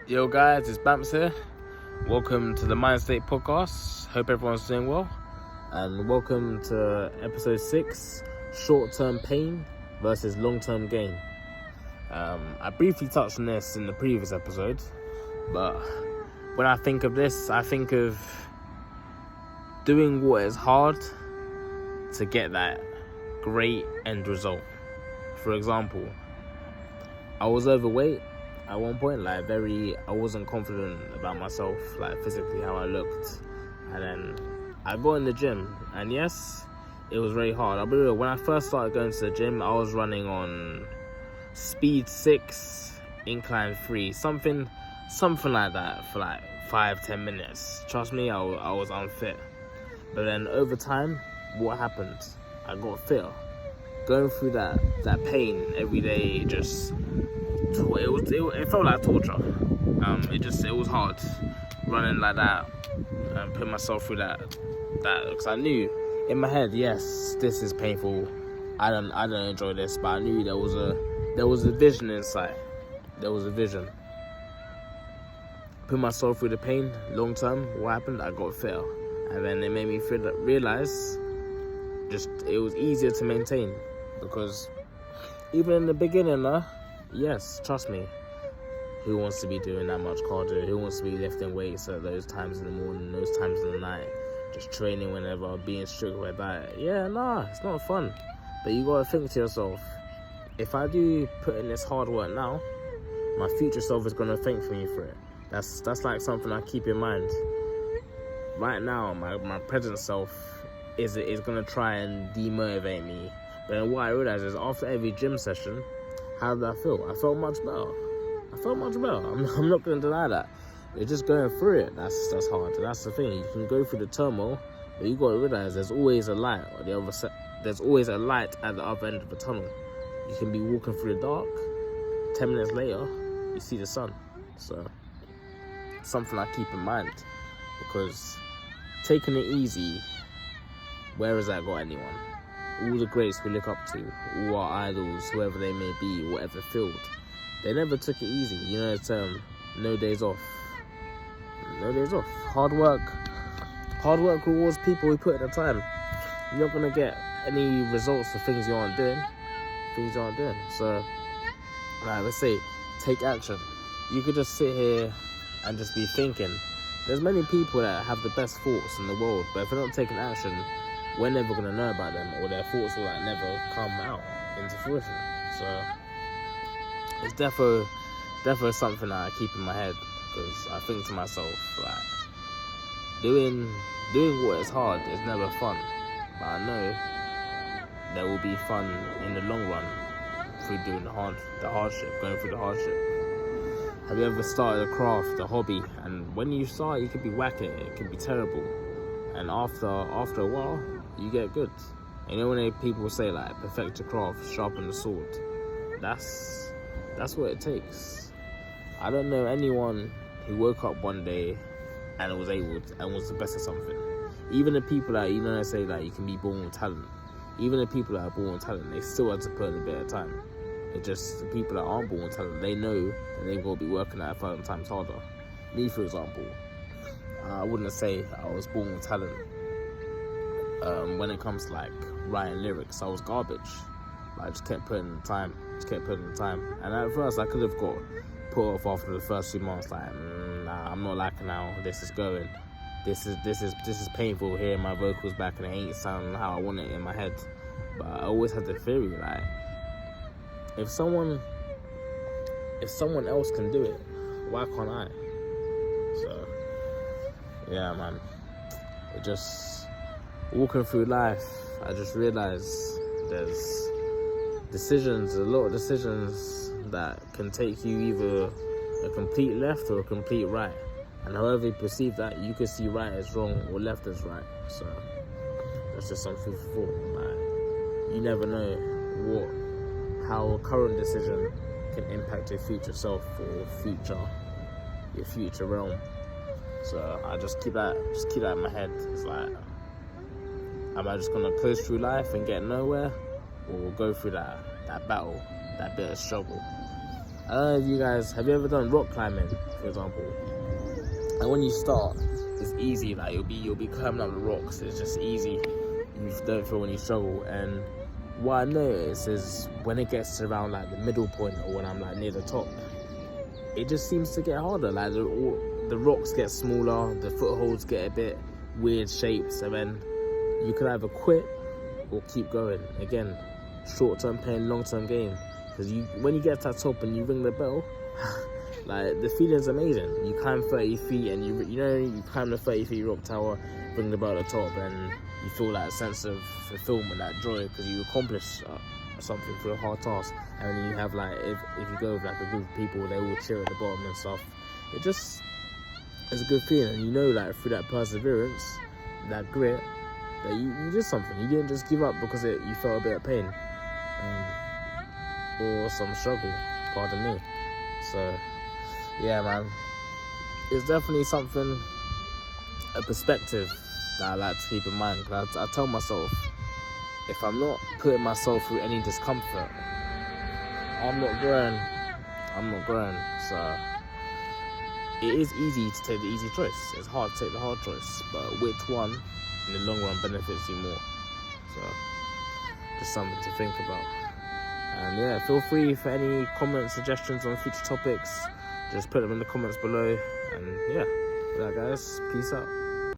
Yo guys, it's Bamps here. Welcome to the Mindstate Talks. Hope everyone's doing well. And welcome to episode 6, short-term pain versus long-term gain. I briefly touched on this in the previous episode, but when I think of this, I think of doing what is hard to get that great end result. For example, I was overweight at one point, I wasn't confident about myself, physically how I looked. And then I got in the gym, and yes, it was very hard. I'll be real, when I first started going to the gym, I was running on speed 6, incline 3, something like that for 5-10 minutes. Trust me, I was unfit. But then over time, what happened? I got fitter. Going through that pain every day, it felt like torture. It was hard running like that and putting myself through that because I knew in my head, yes, this is painful. I don't enjoy this, but I knew there was a vision inside. There was a vision. Put myself through the pain. Long term, what happened? I got fitter, and then it made me realize it was easier to maintain, because even in the beginning, yes, trust me, who wants to be doing that much cardio? Who wants to be lifting weights at those times in the morning, those times in the night, just training whenever, being strict with that? Yeah, it's not fun. But you gotta think to yourself, if I do put in this hard work now, my future self is gonna thank me for it. That's like something I keep in mind. Right now, my present self is gonna try and demotivate me. But then what I realized is, after every gym session, how did I feel? I felt much better. I'm not going to deny that. You're just going through it. That's hard. That's the thing. You can go through the turmoil, but you got to realize there's always a light at the other side. There's always a light at the other end of the tunnel. You can be walking through the dark. 10 minutes later, you see the sun. So, it's something I keep in mind, because taking it easy, where has that got anyone? All the greats we look up to, all our idols, whoever they may be, whatever field, they never took it easy. You know the term, no days off. No days off. Hard work rewards people who put in the time. You're not going to get any results for things you aren't doing. So, let's say, take action. You could just sit here and just be thinking. There's many people that have the best thoughts in the world, but if they're not taking action, we're never going to know about them, or their thoughts will never come out into fruition. So it's definitely something that I keep in my head, because I think to myself, doing what is hard is never fun, but I know there will be fun in the long run through doing going through the hardship. Have you ever started a craft, a hobby, and when you start, you could be whacking it could be terrible, and after a while, you get good. You know when people say perfect your craft, sharpen the sword. That's what it takes. I don't know anyone who woke up one day and was the best at something. Even the people that they say that you can be born with talent. Even the people that are born with talent, they still have to put in a bit of time. It's just the people that aren't born with talent, they know that they've got to be working at 1,000 times harder. Me, for example, I wouldn't say I was born with talent. When it comes to writing lyrics, I was garbage. I just kept putting in the time. And at first, I could have got put off after the first 2 months. Nah, I'm not liking how this is going. This is painful hearing my vocals back, and it ain't sounding how I want it in my head. But I always had the theory, if someone else can do it, why can't I? So, yeah, man. It just, walking through life, I just realized there's a lot of decisions that can take you either a complete left or a complete right. And however you perceive that, you can see right as wrong or left as right. So, that's just some food for thought. You never know how a current decision can impact your future self or your future realm. So I just keep that in my head. It's am I just gonna coast through life and get nowhere, or go through that battle, that bit of struggle? I don't know if you guys, have you ever done rock climbing, for example? And when you start, it's easy, like you'll be climbing up the rocks, it's just easy. You don't feel any struggle. And what I notice is when it gets around like the middle point, or when I'm like near the top, it just seems to get harder. Like the rocks get smaller, the footholds get a bit weird shapes, and then you can either quit or keep going. Again, short-term pain, long-term gain. Because when you get to the top and you ring the bell, like the feeling's amazing. You climb 30 feet and you climb the 30 feet rock tower, ring the bell at the top, and you feel that sense of fulfillment, that joy, because you accomplished something for a hard task. And then you have like, if you go with like a group of people, they all cheer at the bottom and stuff. It's a good feeling. You know, like through that perseverance, that grit, that you did something. You didn't just give up because you felt a bit of pain. Or some struggle, pardon me. So, yeah, man, it's definitely something, a perspective that I like to keep in mind. Because I tell myself, if I'm not putting myself through any discomfort, I'm not growing. So, it is easy to take the easy choice. It's hard to take the hard choice. But which one, in the long run, benefits you more? So, just something to think about. And yeah, feel free for any comments, suggestions on future topics. Just put them in the comments below. And yeah, with that, guys, peace out.